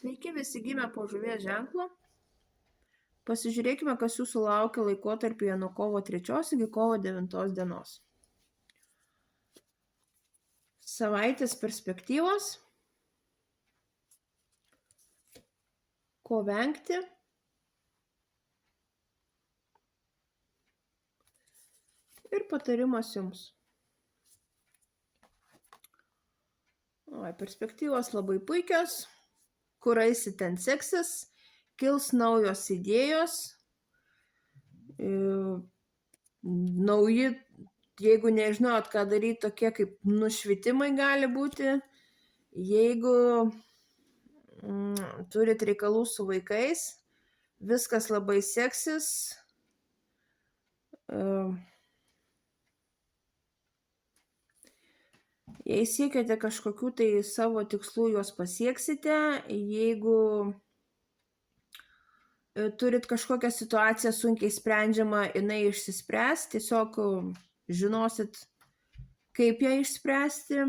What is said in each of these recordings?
Sveiki visi gimę po žuvies ženklu. Pasižiūrėkime, kas jūsų laukia laikotarpyje nuo kovo 3 iki kovo 9 dienos. Savaitės perspektyvos. Ko vengti. Ir patarimas jums. Perspektyvos labai puikios. Kur eisi, ten seksis, kils naujos idėjos, nauji, jeigu nežinot, ką daryti, tokie kaip nušvitimai gali būti, jeigu turit reikalų su vaikais, viskas labai seksis, jei siekiate kažkokių tai savo tikslų, juos pasieksite. Jeigu turit kažkokią situaciją sunkiai sprendžiamą, jinai išsispręs, tiesiog žinosit, kaip ją išspręsti.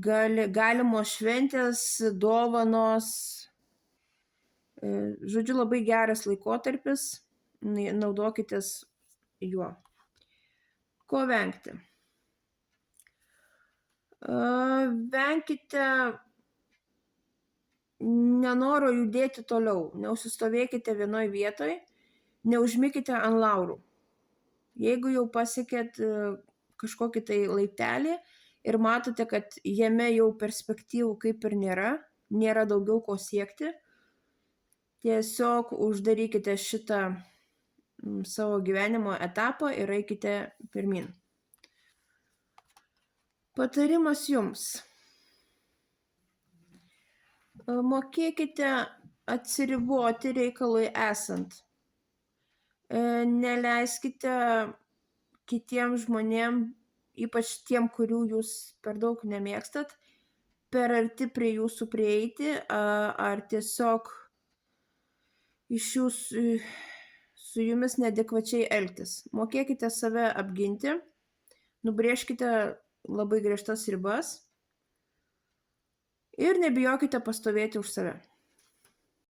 Galimos šventės, dovanos. Žodžiu, labai geras laikotarpis, naudokitės juo. Ko vengti? Venkite nenoro judėti toliau, neužsistovėkite vienoj vietoj, neužmykite ant laurų. Jeigu jau pasiekėt kažkokį tai laiptelį ir matote, kad jame jau perspektyvų kaip ir nėra daugiau ko siekti, tiesiog uždarykite šitą savo gyvenimo etapą ir eikite pirmyn. Patarimas jums. Mokėkite atsiriboti reikalui esant. Neleiskite kitiems žmonėms, ypač tiem, kurių jūs per daug nemėgstat, per arti prie jūsų prieiti ar tiesiog su jumis neadekvačiai elgtis. Mokėkite save apginti, nubrėžkite labai griežtas ribas ir nebijokite pastovėti už save.